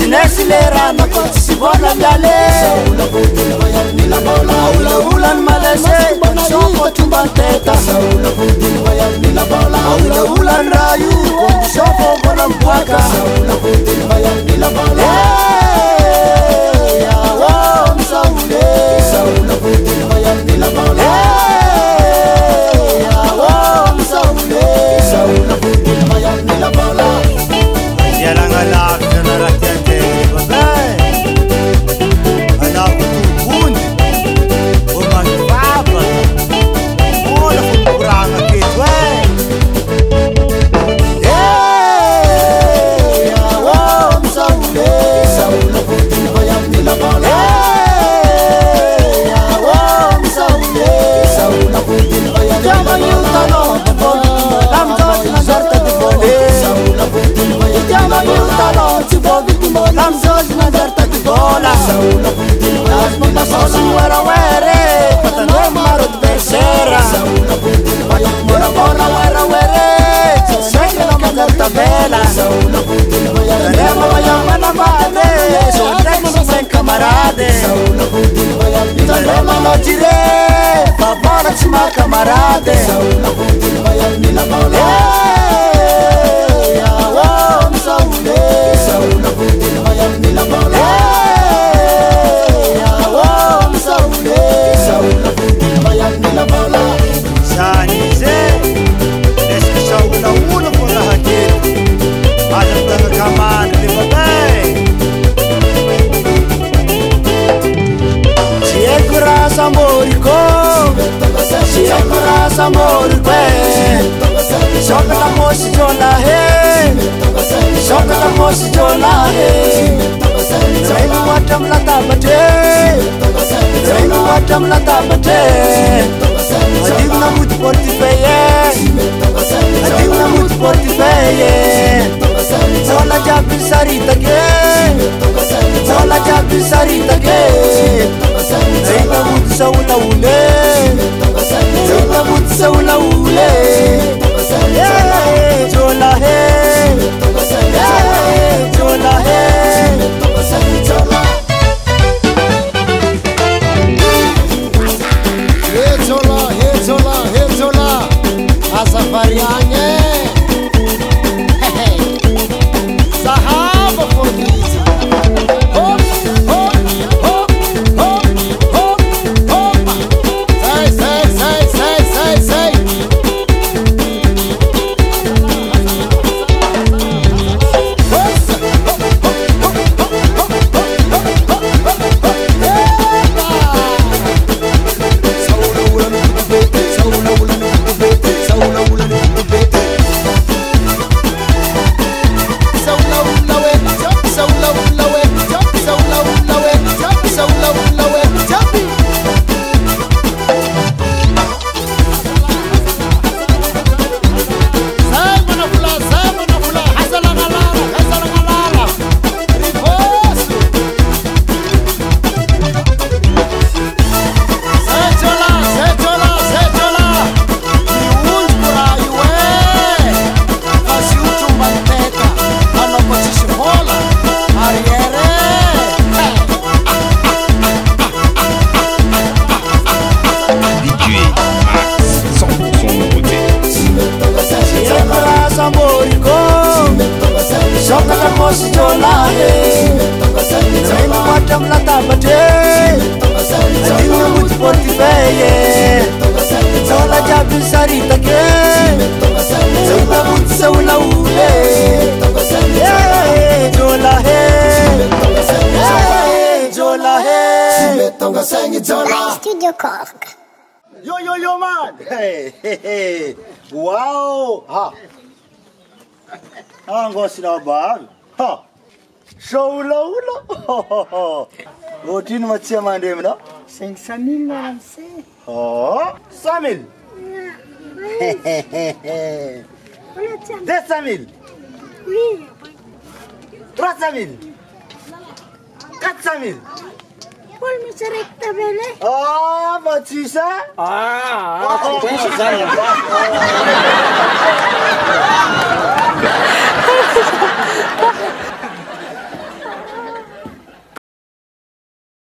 Sinesilera na koti sibola mdale Aula malese Soko tumbanteta Aula rayu Soko bola mpwaka Yawo msaule Yawo msaule Yalangalak Narakete Camarade Amor que Soca la moça jola he Soca la moça jola he Zainu watam la tabate Zainu watam la tabate Adim na mutu porti peye Adim na mutu porti peye Zola jabi sarita ke Zola jabi sarita ke Zainu mutu saula ule Zainu mutu saula ule Jola he Jola he Jola Azafarianye Sahaba Forgizi Hop, hop, hop, hop, hop, hop Say Studio Cork. Yo man. Hey. Wow. Ha. Angos na ba? Ha. Showlo. Routine matcha mandem na. 500 000 lancé. Oh, 100 000. 200 000. Oui. 300 000. 400 000. Paul Miserecta bene. Ah, Matissa? penso sai.